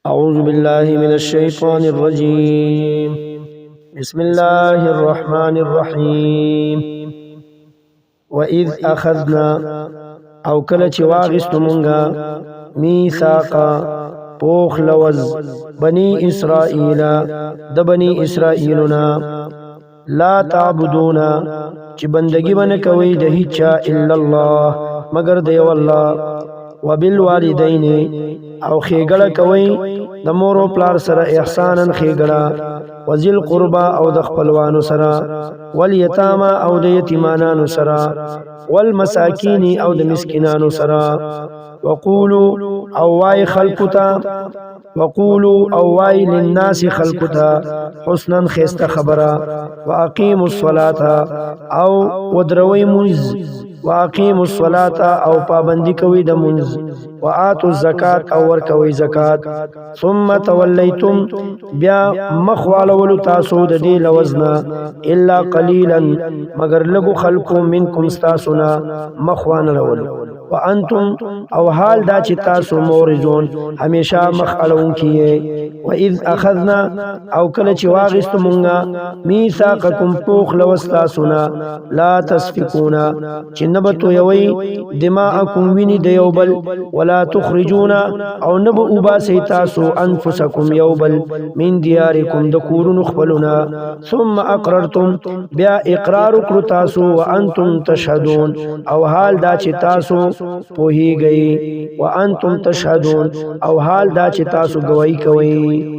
أعوذ بالله من الشيطان الرجيم. بسم الله الرحمن الرحيم. وإذ أخذنا أو كلچ واغست منغا ميثاقا پوخ لوز بني إسرائيل دبني إسرائيلنا لا تعبدون چه بندگی بن کوي د هیچا الا الله مگر دی والله وبالوالدین او خېګړه کوي د مور او پلار سره احسانا خېګړه وذل قربا او د خپلوانو سره والیتاما او د یتیمانانو سره والمساکین او د مسکینانو سره وقولوا او وای خلقتا وقولوا او وای للناس خلقتا حسنا خيست خبره واقيموا الصلاه او ودروي منز واقيموا الصلاه او پابندی کوي د منز وآتوا الزکات او ور کوي زکات ثم تولیتم بیا مخوالولو تاسو د دې لوزنا الا قليلا مگر لګو خلقو منکم استاسنا مخوان لول وانتم او حال دا چې تاسو مورزون همیشه مخ اړون کیه واذ اخذنا او کله چې واغست مونږه میثاقکم پوخ لوستاسنا لا تسفكونا چې نبتو یوي دماءکم ویني د یوبل ولا تخرجون او نبو اباسی تاسو انفسکم یوبل من دیارکم د کورونو خپلنا ثم اقررتم بیا اقرار کړو تاسو وانتم تشهدون او حال دا چې تاسو پوهیږئ وانتم تشهدون او حال دا چې تاسو گواہی کوئ